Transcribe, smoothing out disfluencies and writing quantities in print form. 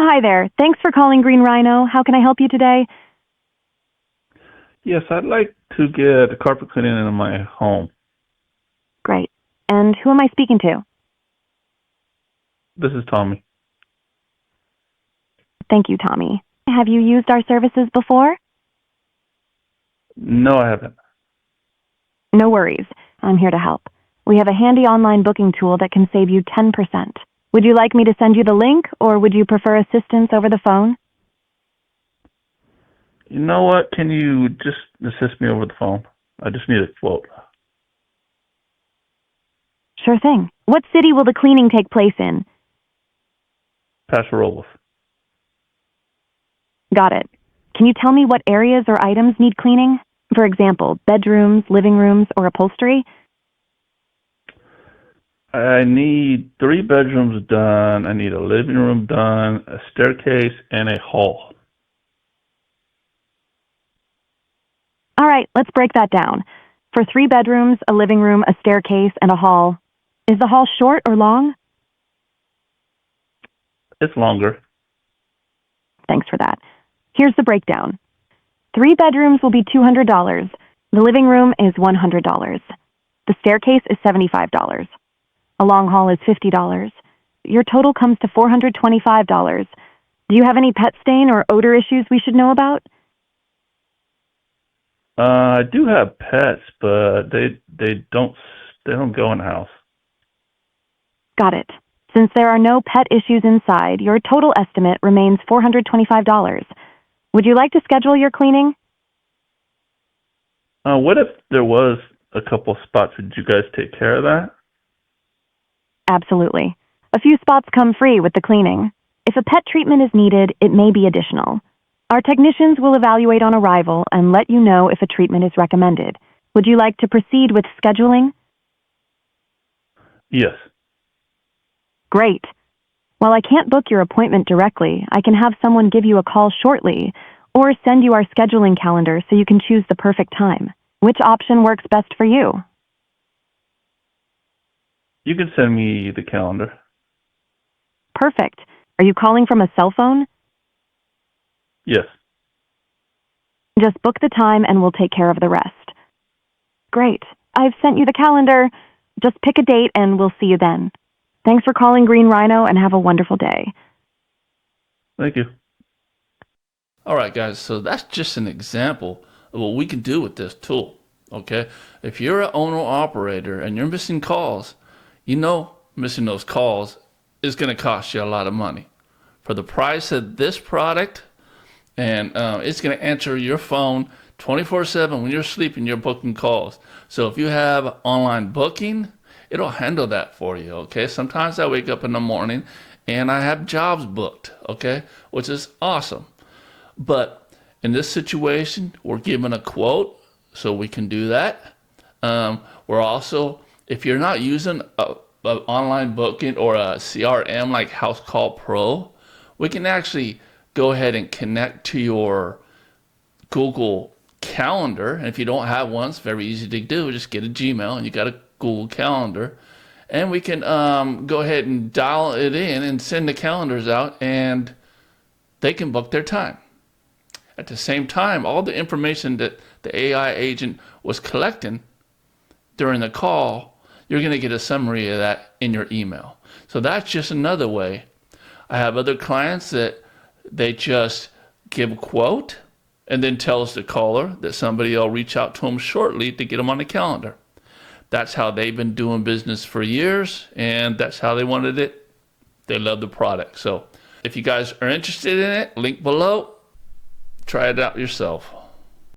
Hi there. Thanks for calling Green Rhino. How can I help you today? Yes, I'd like to get a carpet cleaning in my home. Great. And who am I speaking to? This is Tommy. Thank you, Tommy. Have you used our services before? No, I haven't. No worries. I'm here to help. We have a handy online booking tool that can save you 10%. Would you like me to send you the link, or would you prefer assistance over the phone? You know what? Can you just assist me over the phone? I just need a quote. Sure thing. What city will the cleaning take place in? Paso Robles. Got it. Can you tell me what areas or items need cleaning? For example, bedrooms, living rooms, or upholstery? I need 3 bedrooms done. I need a living room done, a staircase, and a hall. All right, let's break that down. For 3 bedrooms, a living room, a staircase, and a hall. Is the hall short or long? It's longer. Thanks for that. Here's the breakdown. 3 bedrooms will be $200. The living room is $100. The staircase is $75. A long hall is $50. Your total comes to $425. Do you have any pet stain or odor issues we should know about? I do have pets, but they don't go in the house. Got it. Since there are no pet issues inside, your total estimate remains $425. Would you like to schedule your cleaning? What if there was a couple spots? Would you guys take care of that? Absolutely. A few spots come free with the cleaning. If a pet treatment is needed, it may be additional. Our technicians will evaluate on arrival and let you know if a treatment is recommended. Would you like to proceed with scheduling? Yes. Great. While I can't book your appointment directly, I can have someone give you a call shortly or send you our scheduling calendar so you can choose the perfect time. Which option works best for you? You can send me the calendar. Perfect. Are you calling from a cell phone? Yes. Just book the time and we'll take care of the rest. Great. I've sent you the calendar. Just pick a date and we'll see you then. Thanks for calling Green Rhino and have a wonderful day. Thank you. All right, guys, so that's just an example of what we can do with this tool, okay? If you're an owner-operator and you're missing calls, you know missing those calls is going to cost you a lot of money. For the price of this product, and it's going to answer your phone 24/7 when you're sleeping, you're booking calls. So if you have online booking, it'll handle that for you, okay? Sometimes I wake up in the morning and I have jobs booked, okay? Which is awesome. But in this situation, we're given a quote, so we can do that. We're also, if you're not using a online booking or a CRM like House Call Pro, we can actually go ahead and connect to your Google Calendar. And if you don't have one, it's very easy to do. Just get a Gmail and you got a Google Calendar. And we can go ahead and dial it in and send the calendars out, and they can book their time. At the same time, all the information that the AI agent was collecting during the call, you're going to get a summary of that in your email. So that's just another way. I have other clients that they just give a quote and then tells the caller that somebody will reach out to them shortly to get them on the calendar. That's how they've been doing business for years, and that's how they wanted it. They love the product. So if you guys are interested in it, link below. Try it out yourself.